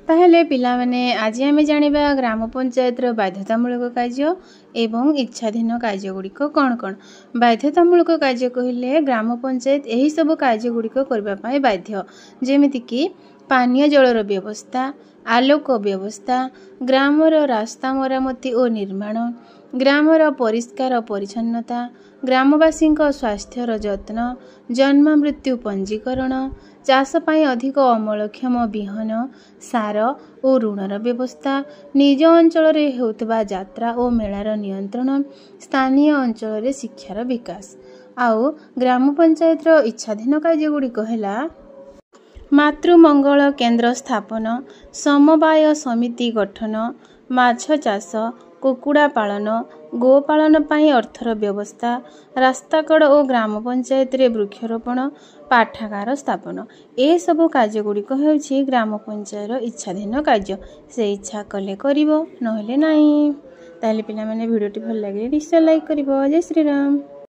ताहेले पिला माने आज आम जानिबा ग्राम पंचायत बाध्यतामूलक कार्य एवं इच्छाधीन कार्य गुड़िक कौन कौन। बाध्यतामूलक कार्य कहले ग्राम पंचायत यही सब कार्य गुड़िक करने बाध्य, जेमितिकी पानीय जलर व्यवस्था, आलोक व्यवस्था, ग्रामर रास्ता मरामती और निर्माण, ग्रामर परिष्कार परिच्छन्नता, ग्रामवासी स्वास्थ्यर जत्न, जन्म मृत्यु पंजीकरण, चाष पाई अधिक अमलक्षम विहन, सार और ऋणर व्यवस्था, निज अंचल होता यात्रा और मेलार नियंत्रण, स्थानीय अंचल शिक्षार विकास। आउ ग्राम पंचायत इच्छाधीन कार्य गुड़िक है मातृमंगल केन्द्र स्थापन, समवाय समिति गठन, माछ चाष, कुकुड़ा पालन, गोपालन पाई अर्थर व्यवस्था, रास्ताकड़ और ग्राम पंचायत रे वृक्षरोपण, पाठागार स्थापन। ए सब कार्य गुड़िक होउछि ग्राम पंचायत इच्छाधीन कार्य। से इच्छा कले करिवो, नहेले नाही। ताले पिला माने भिडियोटी भल लागे निश्चय लाइक करिवो। जय श्री राम।